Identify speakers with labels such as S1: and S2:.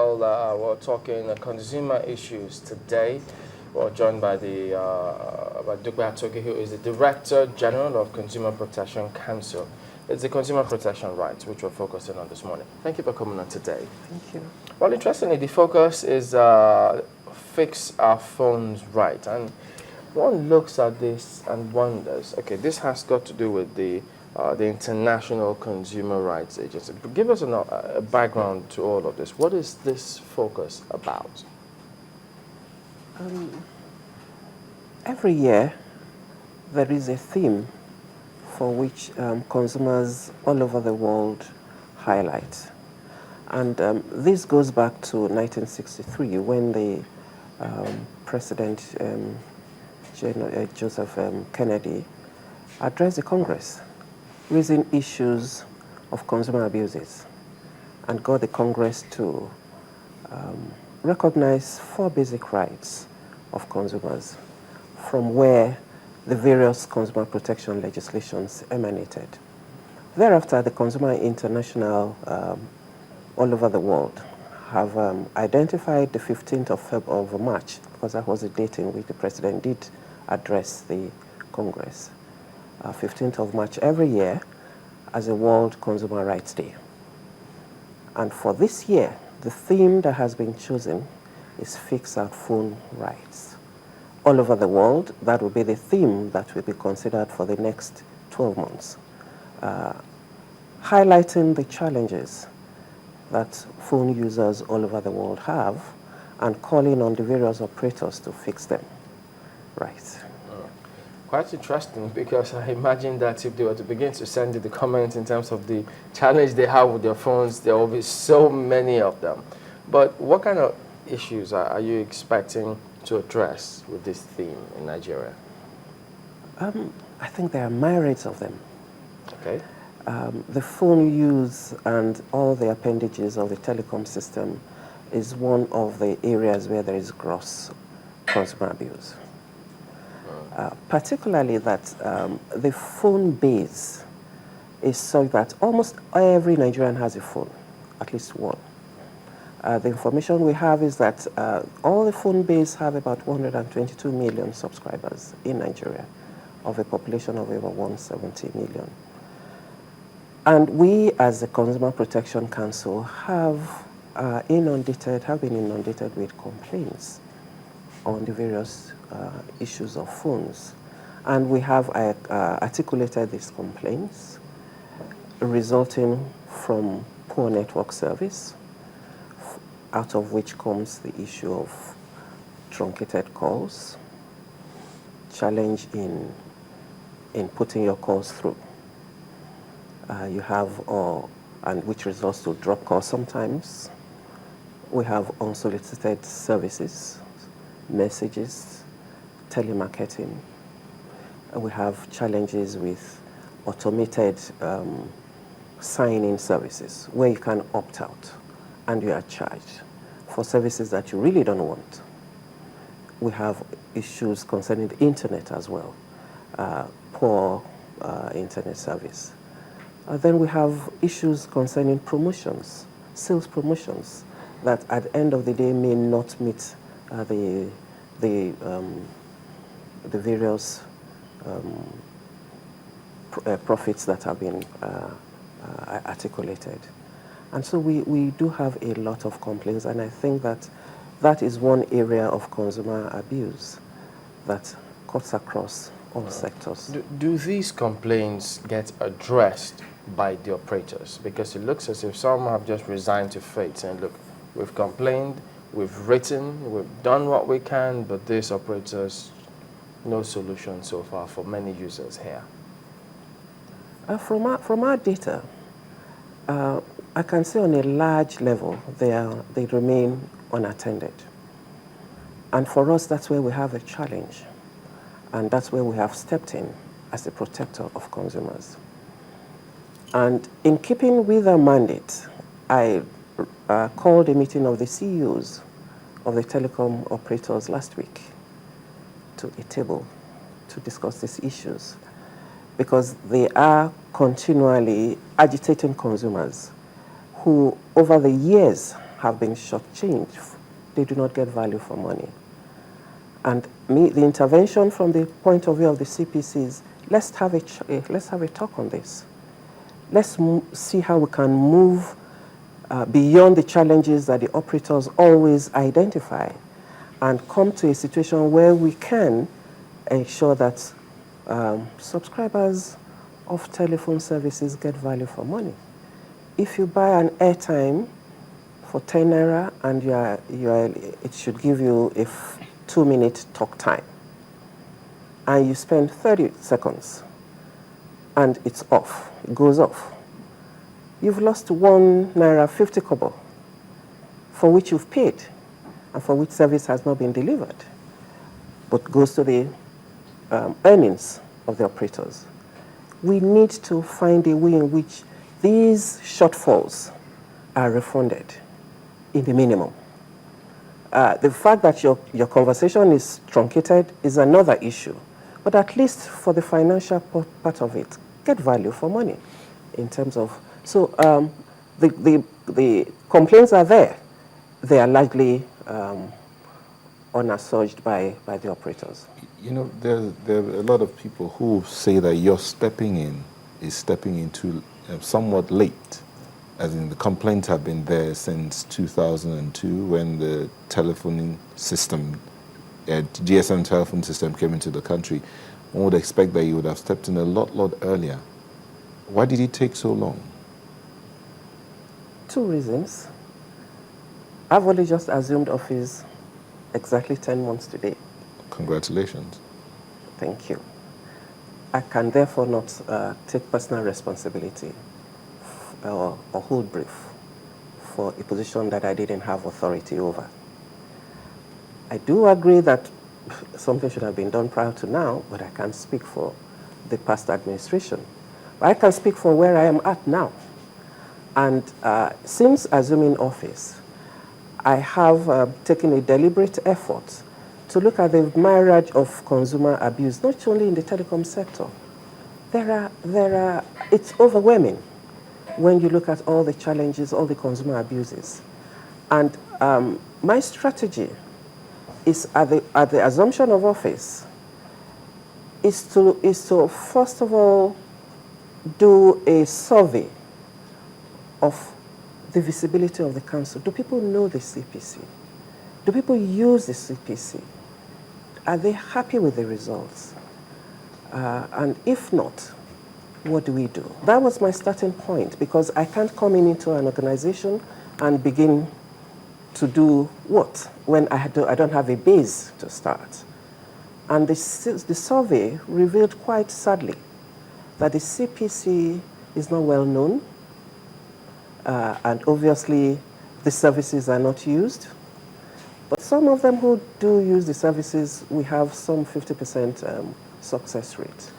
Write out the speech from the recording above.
S1: Well, we're talking consumer issues today. We're joined by by Dukwe Atoke, who is the Director General of Consumer Protection Council. It's the consumer protection rights which we're focusing on this morning. Thank you for coming on today.
S2: Thank you.
S1: Well, interestingly, the focus is fix our phones right. And one looks at this and wonders, okay, this has got to do with the International Consumer Rights Agency. Give us a background to all of this. What is this focus about?
S2: Every year, there is a theme for which consumers all over the world highlight. And this goes back to 1963 when the President Joseph Kennedy addressed the Congress, raising issues of consumer abuses, and got the Congress to recognize 4 basic rights of consumers from where the various consumer protection legislations emanated. Thereafter, the Consumer International all over the world have identified the 15th of March, because that was the date in which the President did address the Congress, 15th of March every year as a World Consumer Rights Day. And for this year, the theme that has been chosen is Fix Our Phone Rights. All over the world, that will be the theme that will be considered for the next 12 months, highlighting the challenges that phone users all over the world have and calling on the various operators to fix them. Right.
S1: Quite interesting, because I imagine that if they were to begin to send you the comments in terms of the challenge they have with their phones, there will be so many of them. But what kind of issues are you expecting to address with this theme in Nigeria?
S2: I think there are myriads of them.
S1: Okay.
S2: The phone use and all the appendages of the telecom system is one of the areas where there is gross consumer abuse. Particularly that the phone base is such that almost every Nigerian has a phone, at least one. The information we have is that all the phone base have about 122 million subscribers in Nigeria, of a population of over 170 million. And we, as the Consumer Protection Council, have been inundated with complaints on the various issues of phones. And we have articulated these complaints resulting from poor network service, out of which comes the issue of truncated calls, challenge in putting your calls through. You have, and which results to drop calls sometimes. We have unsolicited services, messages, telemarketing. We have challenges with automated sign-in services, where you can opt out and you are charged for services that you really don't want. We have issues concerning the internet as well, poor internet service. Then we have issues concerning promotions, sales promotions, that at the end of the day may not meet the various profits that have been articulated. And so we do have a lot of complaints, and I think that that is one area of consumer abuse that cuts across all sectors.
S1: Do these complaints get addressed by the operators? Because it looks as if some have just resigned to fate, saying, look, we've complained, we've written, we've done what we can, but these operators, no solution so far for many users here.
S2: From our data, I can say on a large level, they remain unattended. And for us, that's where we have a challenge. And that's where we have stepped in as a protector of consumers. And in keeping with our mandate, I called a meeting of the CEOs of the telecom operators last week to a table to discuss these issues, because they are continually agitating consumers who over the years have been shortchanged. They do not get value for money. And the intervention from the point of view of the CPCs, let's have a talk on this. Let's see how we can move beyond the challenges that the operators always identify and come to a situation where we can ensure that subscribers of telephone services get value for money. If you buy an airtime for 10 naira and it should give you a 2-minute talk time, and you spend 30 seconds and it's off, it goes off, you've lost 1 naira 50 kobo for which you've paid and for which service has not been delivered, but goes to the earnings of the operators. We need to find a way in which these shortfalls are refunded in the minimum. The fact that your conversation is truncated is another issue, but at least for the financial part of it, get value for money in terms of, so the complaints are there. They are largely unassuaged by the operators.
S3: You know, there are a lot of people who say that your stepping in is stepping into somewhat late, as in the complaints have been there since 2002 when the telephoning system, GSM telephone system came into the country. One would expect that you would have stepped in a lot earlier. Why did it take so long?
S2: 2 reasons. I've only just assumed office exactly 10 months today.
S3: Congratulations.
S2: Thank you. I can therefore not take personal responsibility or hold brief for a position that I didn't have authority over. I do agree that something should have been done prior to now, but I can't speak for the past administration. But I can speak for where I am at now. And since assuming office, I have taken a deliberate effort to look at the myriad of consumer abuse, not only in the telecom sector. It's overwhelming when you look at all the challenges, all the consumer abuses. And my strategy is at the assumption of office is to first of all do a survey of the visibility of the council. Do people know the CPC? Do people use the CPC? Are they happy with the results? And if not, what do we do? That was my starting point, because I can't come into an organization and begin to do what when I don't have a base to start. And the survey revealed quite sadly that the CPC is not well known, and obviously the services are not used. But some of them who do use the services, we have some 50% success rate.